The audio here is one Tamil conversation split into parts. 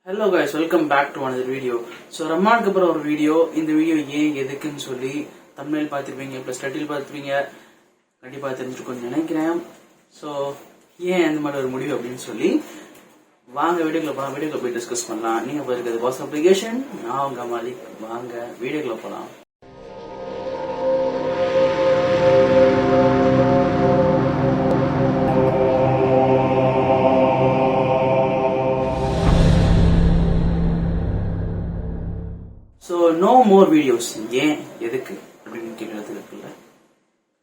Hello guys, welcome back to another video. So ரம்மானுக்கு அப்புறம் ஒரு வீடியோ. இந்த வீடியோ ஏன் எதுக்குன்னு சொல்லி thumbnail பார்த்திருப்பீங்க, plus title பார்த்திருப்பீங்க. கண்டிப்பா தெரிஞ்சிருக்கும்னு நினைக்கிறேன். So ஏன் இந்த மாதிரி ஒரு முடிவு அப்படின்னு சொல்லி வாங்க வீடியோக்குள்ள போய் டிஸ்கஸ் பண்ணலாம். நீங்க பாருங்க வாட்ஸ் அப்ளிகேஷன், நான் உங்க மாலிக். வாங்க வீடியோக்குள்ள போலாம். So no more videos. ஏன் எதுக்கு அப்படின்னு கேட்கறது இருக்குல்ல,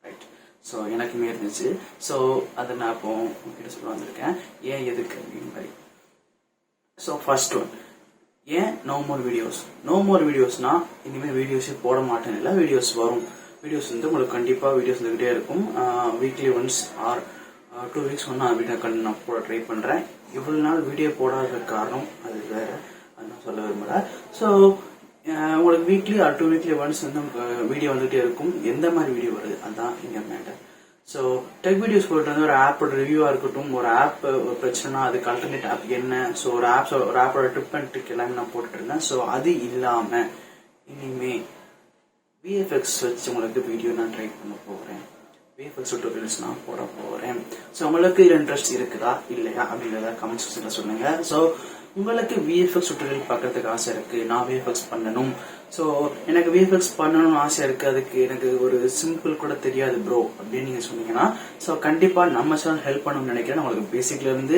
ரைட்? ஸோ எனக்குமே இருந்துச்சு. ஸோ அதை நான் இப்போ உங்ககிட்ட சொல்ல வந்திருக்கேன், ஏன் எதுக்கு அப்படின்னு மாதிரி. ஸோ ஃபர்ஸ்ட் ஒன், ஏன் no more videos. No more வீடியோஸ்னா இனிமேல் வீடியோஸே போட மாட்டேன் இல்லை, வீடியோஸ் வரும். வீடியோஸ் வந்து உங்களுக்கு கண்டிப்பாக வீடியோஸ் வந்துகிட்டே இருக்கும். வீக்லி ஒன்ஸ் ஆர் 2 weeks ஒன்று வீடியோ நான் போட ட்ரை பண்ணுறேன். இவ்வளோ நாள் வீடியோ போடாத காரணம் அது வேற, அது நான் சொல்ல விரும்பல. ஸோ உங்களுக்கு வீக்லி ஆர் 2 weekly ஒன்ஸ் வந்து வீடியோ வந்துகிட்டே இருக்கும். எந்த மாதிரி வீடியோ வருது அதுதான் இங்கே மேட்டர். ஸோ டெக் வீடியோஸ் போட்டு வந்து ஒரு ஆப்போட ரிவ்யூவா இருக்கட்டும், ஒரு ஆப் ஒரு பிரச்சனைனா அதுக்கு அல்டர்னேட் ஆப் என்ன, ஸோ ஒரு ஆப்போட டிப் அண்ட் ட்ரிக் எல்லாமே நான் போட்டுட்டு இருந்தேன். ஸோ அது இல்லாம இனிமே விஎஃப்எக்ஸ் வச்சு உங்களுக்கு வீடியோ நான் ட்ரை பண்ண போகிறேன். விஎஃப்எக்ஸ் டுட்டோரியல்ஸ் நான் போட போறேன். ஸோ உங்களுக்கு இது இன்ட்ரெஸ்ட் இருக்குதா இல்லையா அப்படிங்கிறத கமெண்ட் செக்ஷன்ல சொல்லுங்க. ஸோ உங்களுக்கு விஎஃப்எக்ஸ் டுட்டோரியல் பார்க்கறதுக்கு ஆசை இருக்கு, நான் விஎஃப்எக்ஸ் பண்ணணும். ஸோ எனக்கு விஎஃப்எக்ஸ் பண்ணணும்னு ஆசை இருக்கு, அதுக்கு எனக்கு ஒரு சிம்பிள் கூட தெரியாது ப்ரோ அப்படின்னு நீங்க சொன்னீங்கன்னா, ஸோ கண்டிப்பா நம்ம சேனல் ஹெல்ப் பண்ணணும்னு நினைக்கிறேன். உங்களுக்கு பேசிக்ல இருந்து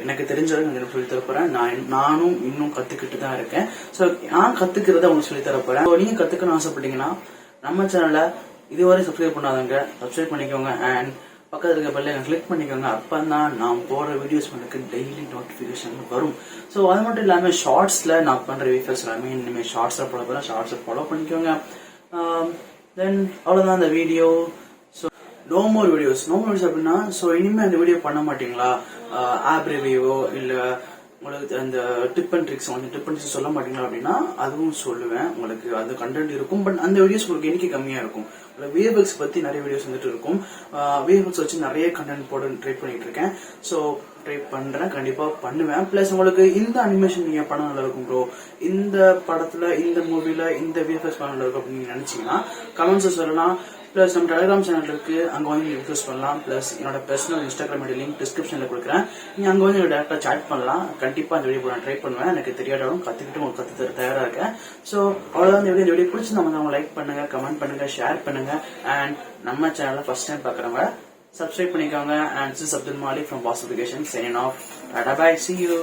எனக்கு தெரிஞ்சவங்க எனக்கு சொல்லி தரப்போறேன். நானும் இன்னும் கத்துக்கிட்டு தான் இருக்கேன். ஸோ நான் கத்துக்கிறத உங்களுக்கு சொல்லி தரப்போறேன். ஸோ நீங்க கத்துக்கணும்னு ஆசைப்பட்டீங்கன்னா நம்ம சேனலை இதுவரை சப்ஸ்கிரைப் பண்ணாதவங்க சப்ஸ்கிரைப் பண்ணிக்கோங்க. அண்ட் பக்கத்துல இருக்க பெல்லை கிளிக் பண்ணிக்கோங்க. அப்பதான் நான் போடுற வீடியோஸ் உங்களுக்கு டெய்லி நோட்டிபிகேஷன் வரும். ஸோ அது மட்டும் இல்லாம ஷார்ட்ஸ்ல நான் பண்ற வீடியோஸ் எல்லாமே இனிமேல் ஷார்ட்ஸ்ல ஃபாலோ பண்ண, ஷார்ட்ஸ் ஃபாலோ பண்ணிக்கோங்க. தென் அவ்வளவுதான் அந்த video. So no more videos அப்படின்னா, ஸோ இனிமே அந்த வீடியோ பண்ண மாட்டீங்களா? ஆப் ரிவ்யூவோ இல்ல உங்களுக்கு அந்த டிப் அண்ட் ட்ரிக்ஸ் வந்து டிப் அண்ட் ட்ரிக்ஸ் சொல்ல மாட்டீங்களா அப்படின்னா அதுவும் சொல்லுவேன். உங்களுக்கு அது கண்டென்ட் இருக்கும், பட் அந்த வீடியோஸ் உங்களுக்கு எண்ணிக்கை கம்மியா இருக்கும். விஎஃப்எக்ஸ் பத்தி நிறைய வீடியோஸ் வந்துட்டு இருக்கும். விஎஃப்எக்ஸ் வச்சு நிறைய கண்டென்ட் போட ட்ரை பண்ணிட்டு இருக்கேன். ஸோ ட்ரை பண்றேன், கண்டிப்பா பண்ணுவேன். பிளஸ் உங்களுக்கு இந்த அனிமேஷன் நீங்க படம் நல்லா இருக்கும் ப்ரோ, இந்த படத்துல இந்த மூவில இந்த விஎஃப்எக்ஸ் படம் நல்லா இருக்கும் அப்படின்னு நினைச்சீங்கன்னா கமெண்ட்ஸ் சொல்லலாம். பிளஸ் நம்ம டெலிகிராம் சேனல் இருக்கு, அங்க வந்து யூஸ் பண்ணலாம். பிளஸ் என்னோட பர்சனல் இன்ஸ்டாகிராம் ஐடி லிங்க் டிஸ்கிரிப்ஷன்ல கொடுக்குறேன், நீங்க அங்க வந்து டேரக்டா சாட் பண்ணலாம். கண்டிப்பா அந்த வீடியோ நான் ட்ரை பண்ணுவேன். எனக்கு தெரியாதாலும் கத்துக்கிட்டு உங்களுக்கு கத்து தர தயாரா இருக்கேன். ஸோ அவ்வளவுதான் இந்த வீடியோ பிடிச்சி நம்ம லைக் பண்ணுங்க, கமெண்ட் பண்ணுங்க, ஷேர் பண்ணுங்க. அண்ட் நம்ம சேனலை ஃபர்ஸ்ட் டைம் பாக்குறவங்க சப்ஸ்கிரைப் பண்ணிக்கோங்க. And this is Abdul Malik from what's application. Signing off. Tata bye, see you.